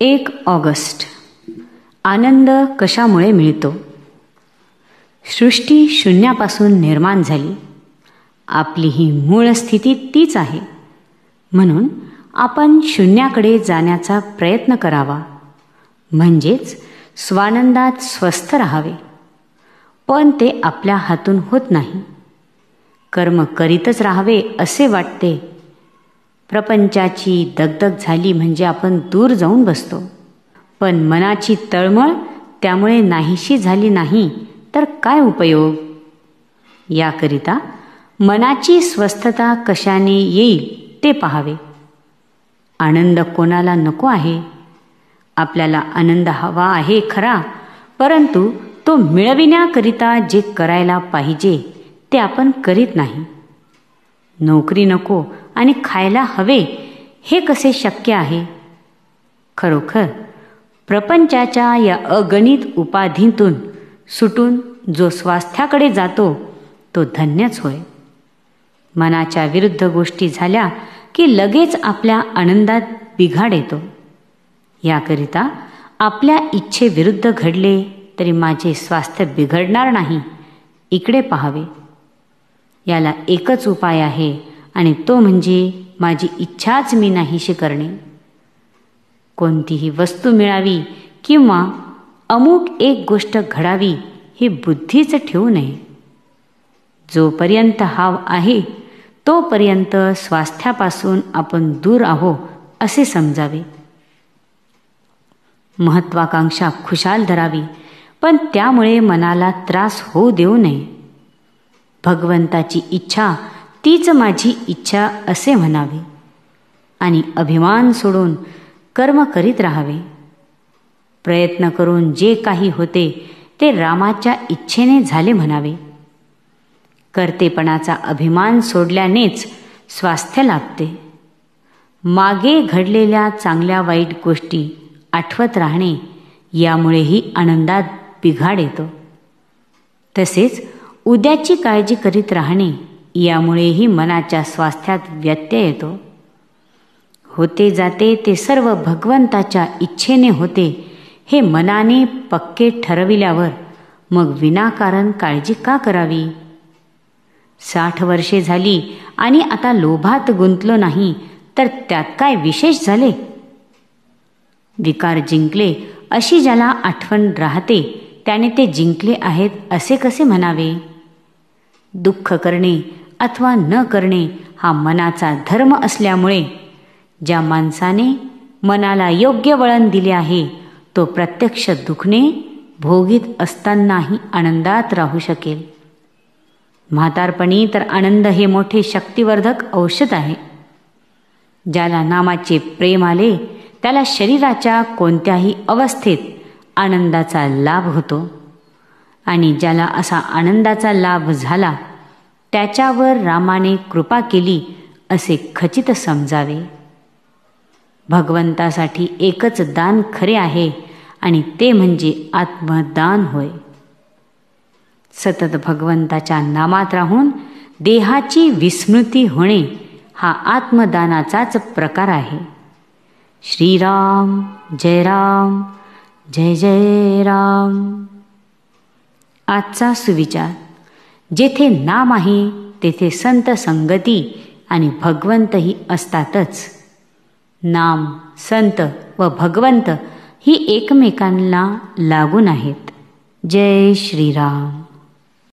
1 August. आनंद कशामुळे मिळतो? सृष्टी शून्यापासून निर्माण झाली. आपली ही मूळ स्थिती तीच आहे. म्हणून आपण शून्याकडे जाण्याचा प्रयत्न करावा, म्हणजेच स्वानंदात स्वस्थ राहावे. पण ते आपल्या हातून होत नाही. कर्म करीतच राहावे असे वाटते. प्रपंचाची दगदग झाली म्हणजे आपण दूर जाऊन बसतो. पण मनाची तळमळ त्यामुळे नाहीशी झाली नाही तर काय उपयोग? याकरिता मनाची स्वस्थता कशाने येईल ते पाहावे. आनंद कोणाला नको आहे? आपल्याला आनंद हवा आहे खरा, परंतु तो मिळविण्याकरिता जे करायला पाहिजे ते आपण करीत नाही. नोकरी नको आणि खायला हवे हे कसे शक्य आहे? खरोखर प्रपंचाच्या या अगणित उपाधींतून सुटून जो स्वास्थ्याकडे जातो तो धन्यच होय. मनाच्या विरुद्ध गोष्टी झाल्या की लगेच आपल्या आनंदात बिघाड येतो. याकरिता आपल्या इच्छेविरुद्ध घडले तरी माझे स्वास्थ्य बिघडणार नाही इकडे पाहावे. याला एकच उपाय आहे आणि तो म्हणजे माझी इच्छाच मी नाहीशी करणे. कोणतीही वस्तू मिळावी किंवा अमुक एक गोष्ट घडावी ही बुद्धीच ठेवू नये. जोपर्यंत हाव आहे तोपर्यंत स्वास्थ्यापासून आपण दूर आहो असे समजावे. महत्वाकांक्षा खुशाल धरावी, पण त्यामुळे मनाला त्रास होऊ देऊ नये. भगवंताची इच्छा तीच माझी इच्छा असे म्हणावे आणि अभिमान सोडून कर्म करीत राहावे. प्रयत्न करून जे काही होते ते रामाच्या इच्छेने झाले म्हणावे. कर्तेपणाचा अभिमान सोडल्यानेच स्वास्थ्य लाभते. मागे घडलेल्या चांगल्या वाईट गोष्टी आठवत राहणे यामुळेही आनंदात बिघाड येतो. तसेच उद्याची काळजी करीत राहणे यामुळेही मनाच्या स्वास्थ्यात व्यत्यय येतो. होते जाते ते सर्व भगवंताच्या इच्छेने होते हे मनाने पक्के ठरविल्यावर मग विनाकारण काळजी का करावी? 60 वर्षे झाली आणि आता लोभात गुंतलो नाही तर त्यात काय विशेष झाले? विकार जिंकले अशी ज्याला आठवण राहते त्याने ते जिंकले आहेत असे कसे म्हणावे? दुःख करणे अथवा न करणे हा मनाचा धर्म असल्यामुळे ज्या माणसाने मनाला योग्य वळण दिले आहे तो प्रत्यक्ष दुखणे भोगीत असतानाही आनंदात राहू शकेल. म्हातारपणी तर आनंद हे मोठे शक्तिवर्धक औषध आहे. ज्याला नामाचे प्रेम आले त्याला शरीराच्या कोणत्याही अवस्थेत आनंदाचा लाभ होतो आणि ज्याला असा आनंदाचा लाभ झाला त्याच्यावर रामाने कृपा केली असे खचित समजावे. भगवंतासाठी एकच दान खरे आहे आणि ते म्हणजे आत्मदान होय. सतत भगवंताच्या नामात राहून देहाची विस्मृती होणे हा आत्मदानाचाच प्रकार आहे. श्रीराम जय राम जय जय राम. आजचा सुविचार: जेथे नाम आहे तेथे संत संगती आणि भगवंतही असतातच. नाम, संत व भगवंत ही एकमेकांना लागून आहेत. जय श्रीराम.